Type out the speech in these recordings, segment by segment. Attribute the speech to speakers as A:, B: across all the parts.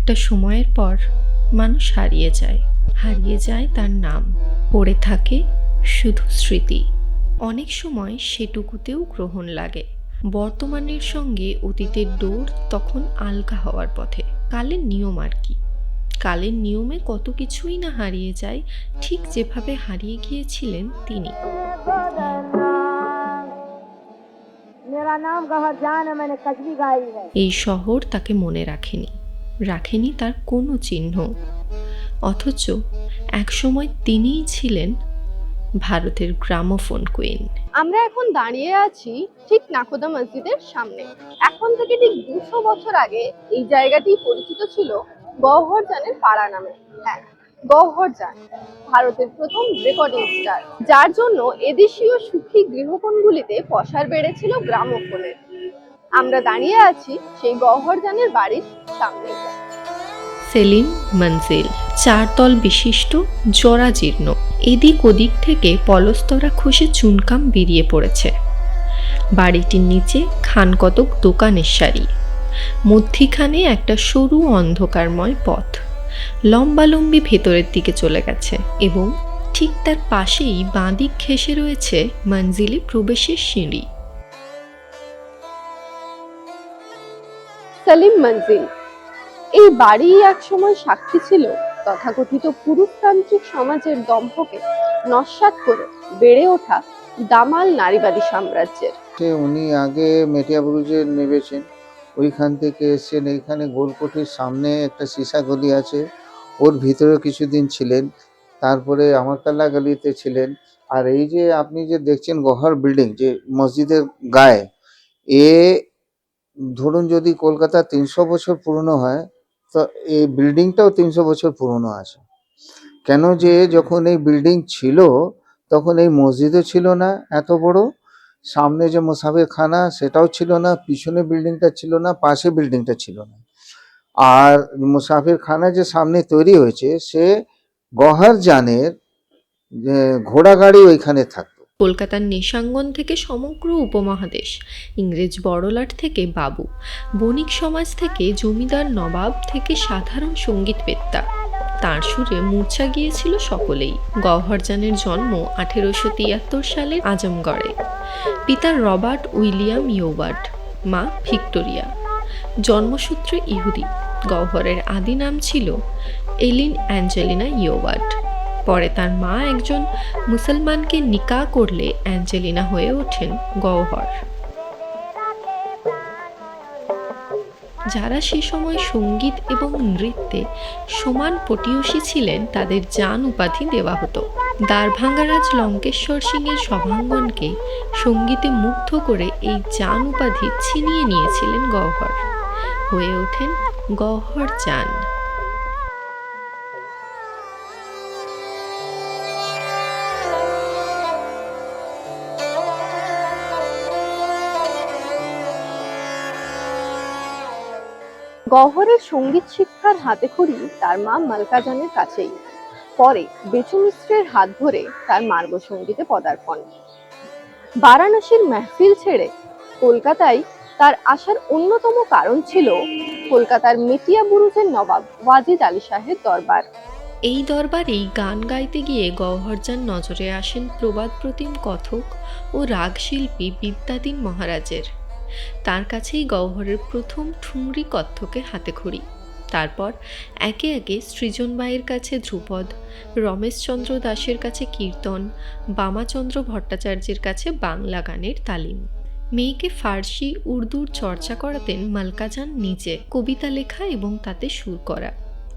A: একটা সময়ের পর মানুষ হারিয়ে যায় তার নাম, পড়ে থাকে শুধু স্মৃতি। অনেক সময় সেটুকুতেও গ্রহণ লাগে। বর্তমানের সঙ্গে অতীতের ডোর তখন আলগা হওয়ার পথে। কালের নিয়ম আর কি। কালের নিয়মে কত কিছুই না হারিয়ে যায়, ঠিক যেভাবে হারিয়ে গিয়েছিলেন তিনি। এই শহর তাকে মনে রাখেনি তার কোনো চিহ্ন। অথচ একসময় তিনিই ছিলেন ভারতের গ্রামোফোন কুইন।
B: আমরা এখন দাঁড়িয়ে আছি ঠিক নাখোদা মসজিদের সামনে। এখন থেকে ঠিক 200 বছর আগে এই জায়গাটি পরিচিত ছিল গওহর জানের পাড়া নামে। হ্যাঁ, গওহর জান ভারতের প্রথম রেকর্ডিং স্টার, যার জন্য এদেশীয় সুখী গৃহকোণগুলিতে পসার বেড়েছিল গ্রামোফোনের। আমরা দাঁড়িয়ে আছি সেই গওহর জানের বাড়ির সামনে।
A: সেলিম মঞ্জিল, 4 তল বিশিষ্ট, জরাজীর্ণ। এদিক ওদিক থেকে পলস্তরা খসে চুনকাম বেরিয়ে পড়েছে। বাড়িটির নিচে খানকতক দোকানের সারি, মধ্যিখানে একটা সরু অন্ধকারময় পথ লম্বালম্বি ভেতরের দিকে চলে গেছে, এবং ঠিক তার পাশেই বাঁদিক ঘেঁষে রয়েছে মঞ্জিলে প্রবেশের সিঁড়ি।
B: সেলিম মঞ্জিল, এই বাড়ি একসময় সাক্ষী ছিল তথাকথিত পুরুষতান্ত্রিক সমাজের দম্ভকে নস্যাৎ করে বেড়ে ওঠা দামাল নারীবাদী সাম্রাজ্যের।
C: উনি আগে মেটিয়াবুরুজে নেমেছেন, ওইখান থেকে এসছেন। এইখানে গোলকোঠির সামনে একটা সীসা গলি আছে, ওর ভিতরে কিছুদিন ছিলেন। তারপরে আমারতলা গলিতে ছিলেন। আর এই যে আপনি যে দেখছেন গহর বিল্ডিং, যে মসজিদের গায়ে, এ ধরুন যদি কলকাতা 300 বছর পুরনো হয়, তো এই বিল্ডিংটাও 300 বছর পুরনো আছে। কেন যে যখন এই বিল্ডিং ছিল তখন এই মসজিদও ছিল না এত বড়, সামনে যে মুসাফির খানা সেটাও ছিল না, পিছনে বিল্ডিংটা ছিল না, পাশে বিল্ডিংটা ছিল না। আর মুসাফির খানা যে সামনে তৈরি হয়েছে, সে গওহর জানের যে ঘোড়া গাড়ি ওইখানে থাকতো।
A: কলকাতার নেশাঙ্গন থেকে সমগ্র উপমহাদেশ, ইংরেজ বড়লাট থেকে বাবু, বণিক সমাজ থেকে জমিদার নবাব থেকে সাধারণ সঙ্গীতবেত্তা, তাঁর সুরে মূর্ছা গিয়েছিল সকলেই। গওহরজানের জন্ম 1873 সালের আজমগড়ে। পিতা রবার্ট উইলিয়াম ইয়োবার্ট, মা ভিক্টোরিয়া। জন্মসূত্রে ইহুদি। গওহরের আদি নাম ছিল এলিন অ্যাঞ্জেলিনা ইয়োবার্ট। পরে তার মা একজন মুসলমানকে নিকাহ করলে অ্যাঞ্জেলিনা হয়ে ওঠেন গওহর। যারা সে সময় সঙ্গীত এবং নৃত্যে সমান পটীয়সী ছিলেন, তাদের জান উপাধি দেওয়া হতো। দ্বারভাঙ্গারাজ লঙ্কেশ্বর সিংয়ের সভাঙ্গনকে সঙ্গীতে মুগ্ধ করে এই জান উপাধি ছিনিয়ে নিয়েছিলেন গওহর, হয়ে ওঠেন গওহর জান।
B: গওহরের সঙ্গীত শিক্ষার হাতেখড়ি তার মা মালকা জানের কাছেই। পরে বেচু মিশ্রের হাত ধরে তার মার্গ সঙ্গীতে পদার্পণ। বারাণসীর মেহফিল ছেড়ে কলকাতায় তার আসার অন্যতম কারণ ছিল কলকাতার মেটিয়াবুরুজের নবাব ওয়াজিদ আলী শাহের দরবার।
A: এই দরবারেই গান গাইতে গিয়ে গওহরজান নজরে আসেন প্রবাদ প্রতিম কথক ও রাগশিল্পী বিদ্যাধীন মহারাজের। তার কাছেই গওহরের প্রথম ঠুংরি কত্থকে হাতেখড়ি। তারপর একে একে সৃজনবাইয়ের কাছে ধ্রুপদ, রমেশচন্দ্র দাসের কাছে কীর্তন, বামাচন্দ্র ভট্টাচার্যের কাছে বাংলা গানের তালিম। মেয়েকে ফার্সি উর্দুর চর্চা করাতেন মালকাজান নিজে, কবিতা লেখা এবং তাতে সুর করা।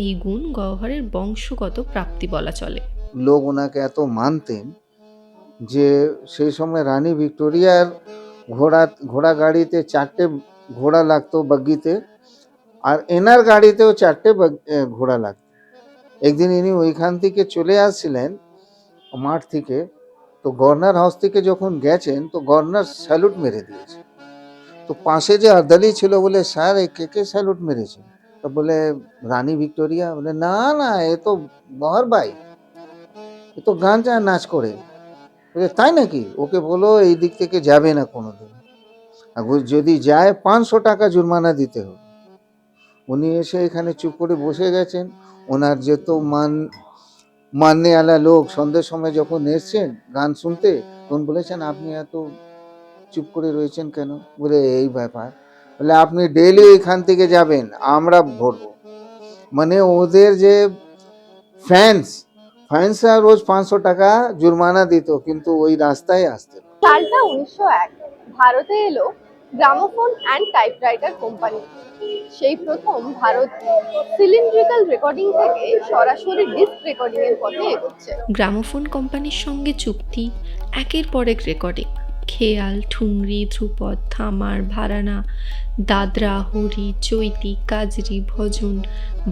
A: এই গুণ গওহরের বংশগত প্রাপ্তি বলা চলে।
C: লোক ওনাকে এত মানতেন যে সেই সময় রানী ভিক্টোরিয়ার ঘোড়া গাড়িতে 4টে ঘোড়া লাগতো বাগ্গিতে, আর এনার গাড়িতেও 4টে ঘোড়া লাগতো। একদিন ইনি ওইখান থেকে চলে আসছিলেন মাঠ থেকে, তো গভর্নর হাউস থেকে যখন গেছেন তো গভর্নর স্যালুট মেরে দিয়েছে। তো পাশে যে আর্দালি ছিল বলে, স্যার এ কে স্যালুট মেরেছে? তো বলে রানী ভিক্টোরিয়া। বলে না না, এ তো গওহর ভাই, এ তো গান চায় নাচ করে। বলে তাই নাকি? ওকে বলো এই দিক থেকে যাবে না কোনোদিন, আর যদি যায় 500 টাকা জুরমানা দিতে হবে। উনি এসে এখানে চুপ করে বসে গেছেন। ওনার যত মাননেওয়ালা লোক সন্ধ্যের সময় যখন এসছেন গান শুনতে, তখন বলেছেন আপনি এত চুপ করে রয়েছেন কেন? বলে এই ব্যাপার। বলে আপনি ডেইলি এখান থেকে যাবেন, আমরা ভরবো। মানে ওদের যে ফ্যান্সরা রোজ 500 টাকা জুরমানা দিত, কিন্তু ওই রাস্তায় আসতে না।
B: সালটা 1901। ভারতে এলো গ্রামোফোন অ্যান্ড টাইপরাইটার কোম্পানি। সেই প্রথম ভারত সিলিন্ড্রিক্যাল রেকর্ডিং থেকে সরাসরি ডিস্ক রেকর্ডিং এর পথে এগোচ্ছে।
A: গ্রামোফোন কোম্পানির সঙ্গে চুক্তি, একের পর এক রেকর্ডিং, খেয়াল, ঠুংরি, ধ্রুপদ, থামার, ভারানা, দাদরা, হরি, চৈতি, কাজরি, ভজন,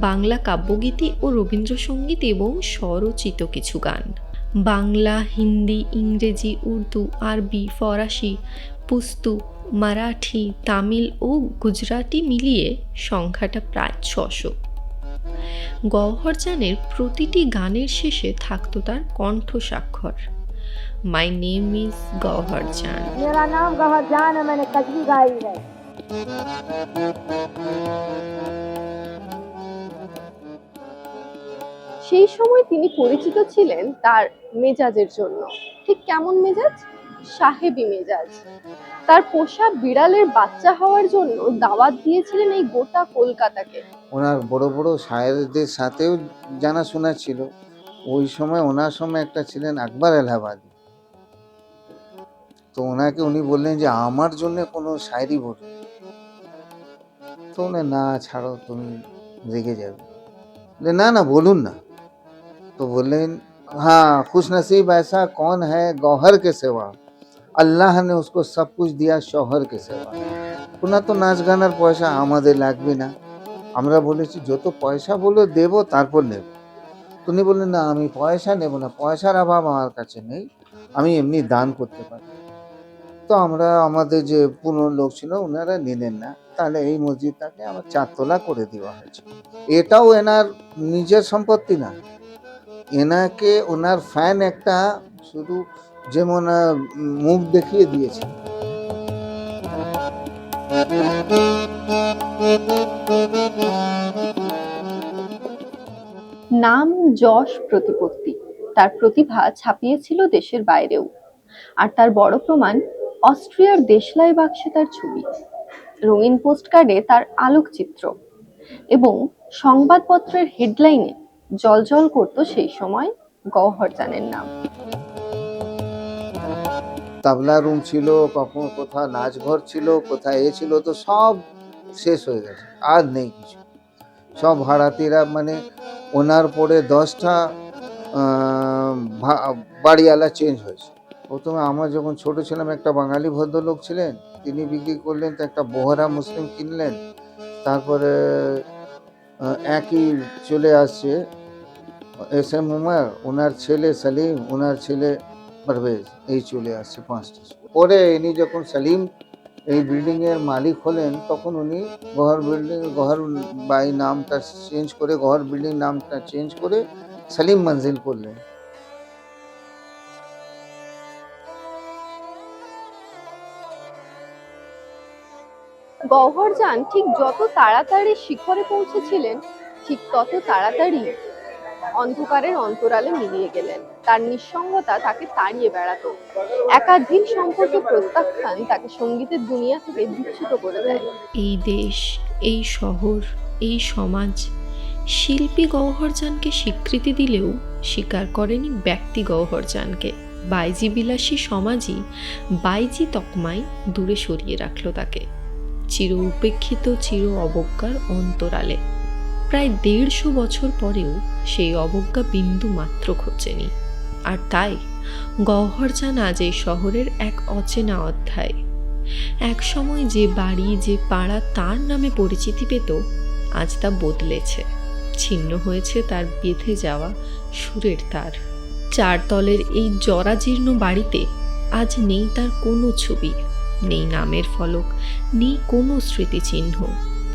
A: বাংলা কাব্যগীতি ও রবীন্দ্রসঙ্গীত এবং স্বরচিত কিছু গান। বাংলা, হিন্দি, ইংরেজি, উর্দু, আরবি, ফরাসি, পুস্তু, মারাঠি, তামিল ও গুজরাটি মিলিয়ে সংখ্যাটা প্রায় 600। গওহর জানের প্রতিটি গানের শেষে থাকতো তার কণ্ঠ স্বাক্ষর, মাই নেম ইজ গওহর জান।
D: मेरा नाम गौहर जान है, मैंने कजरी गाई है।
B: সেই সময় তিনি পরিচিত ছিলেন তার মেজাজের জন্য। ঠিক কেমন মেজাজ? সাহেবী মেজাজ। তার পোষা বিড়ালের বাচ্চা হওয়ার জন্য দাওয়াত দিয়েছিলেন এই গোটা কলকাতাকে।
C: ওনার বড় বড় শায়েরদের সাথেও জানাশোনা ছিল। ওই সময় ওনার সময় একটা ছিলেন আকবর এলাহাবাদী। তো ওনাকে উনি বললেন যে আমার জন্য কোনো শায়রি বলুন। তো উনি না ছাড়ো, তুমি রেগে যাবে। বলে না না বলুন না। তো বললেন हाँ खुश नसीब ऐसा कौन है गौहर के सिवा, আল্লাহ ने उसको सब कुछ दिया शौहर के सिवा। ওনার তো নাচ গানার পয়সা আমাদের লাগবে না। আমরা বলেছি যত পয়সা বলো দেবো, তারপর নেব। উনি বললেন না আমি পয়সা নেব না, পয়সার অভাব আমার কাছে নেই, আমি এমনি দান করতে পারি। তো আমরা আমাদের যে পুরনো লোক ছিল ওনারা নিলেন না। তাহলে এই মসজিদটাকে আমার 4 তলা করে দেওয়া হয়েছে। এটাও এনার নিজের সম্পত্তি না, এনাকে ওনার ফ্যান একটা শুধু যেমন মুখ দেখিয়ে দিয়েছে।
B: নাম, যশ, প্রতিপত্তি, তার প্রতিভা ছাপিয়েছিল দেশের বাইরেও। আর তার বড় প্রমাণ অস্ট্রিয়ার দেশলাই বাক্সে তার ছবি, রঙিন পোস্টকার্ডে তার আলোকচিত্র এবং সংবাদপত্রের হেডলাইনে জলজল করত সেই সময় গওহর জানের নাম।
C: তাবলা রুম ছিল, কখন কোথাও নাচঘর ছিল, কোথায় ছিল, তো সব শেষ হয়ে গেছে, আর নেই কিছু। সব ভাড়াতিরা, মানে ওনার পরে 10টা বাড়িওয়ালা চেঞ্জ হয়েছে। প্রথমে আমার যখন ছোট ছিলাম একটা বাঙালি ভদ্রলোক ছিলেন, তিনি বিক্রি করলেন, তো একটা বোহরা মুসলিম কিনলেন। তারপরে একই চলে আসছে এস.এম. উমর, ওনার ছেলে সলিম, ওনার ছেলে পারভেজ, এই চলে আসছে 5টা। পরে ইনি যখন সলিম এই বিল্ডিংয়ের মালিক হলেন, তখন উনি গহর বাই নামটা চেঞ্জ করে, গহর বিল্ডিং নামটা চেঞ্জ করে সলিম মঞ্জিল করলেন।
B: গওহর জান ঠিক যত তাড়াতাড়ি শিখরে পৌঁছেছিলেন, ঠিক তত তাড়াতাড়ি অন্ধকারের অন্তরালে মিলিয়ে গেলেন। তার নিঃসঙ্গতা তাকে তাড়িয়ে বেড়াতো। একাধিক সম্পর্ক প্রত্যাখ্যান তাকে সঙ্গীতের দুনিয়া থেকে বিচ্যুত করে দেয়।
A: এই দেশ, এই শহর, এই সমাজ শিল্পী গওহর জানকে স্বীকৃতি দিলেও স্বীকার করেনি ব্যক্তি গওহর জানকে। বাইজি বিলাসী সমাজই বাইজি তকমায় দূরে সরিয়ে রাখল তাকে, চির উপেক্ষিত, চির অবজ্ঞার অন্তরালে। প্রায় 150 বছর পরেও সেই অবজ্ঞা বিন্দু মাত্র ঘটেনি। আর তাই গওহর জান আজ এই শহরের এক অচেনা অধ্যায়। এক সময় যে বাড়ি, যে পাড়া তার নামে পরিচিতি পেত, আজ তা বদলেছে। ছিন্ন হয়েছে তার বেঁধে যাওয়া সুরের তার। 4 তলের এই জরাজীর্ণ বাড়িতে আজ নেই তার কোনো ছবি, নেই নামের ফলক, নেই কোনো স্মৃতিচিহ্ন।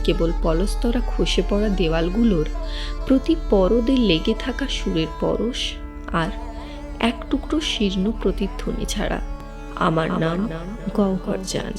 A: কেবল পলস্তরা খসে পড়া দেওয়ালগুলোর প্রতি পরদে লেগে থাকা সুরের পরশ আর এক টুকরো শীর্ণ প্রতিধ্বনি ছাড়া। আমার নাম গওহর জান।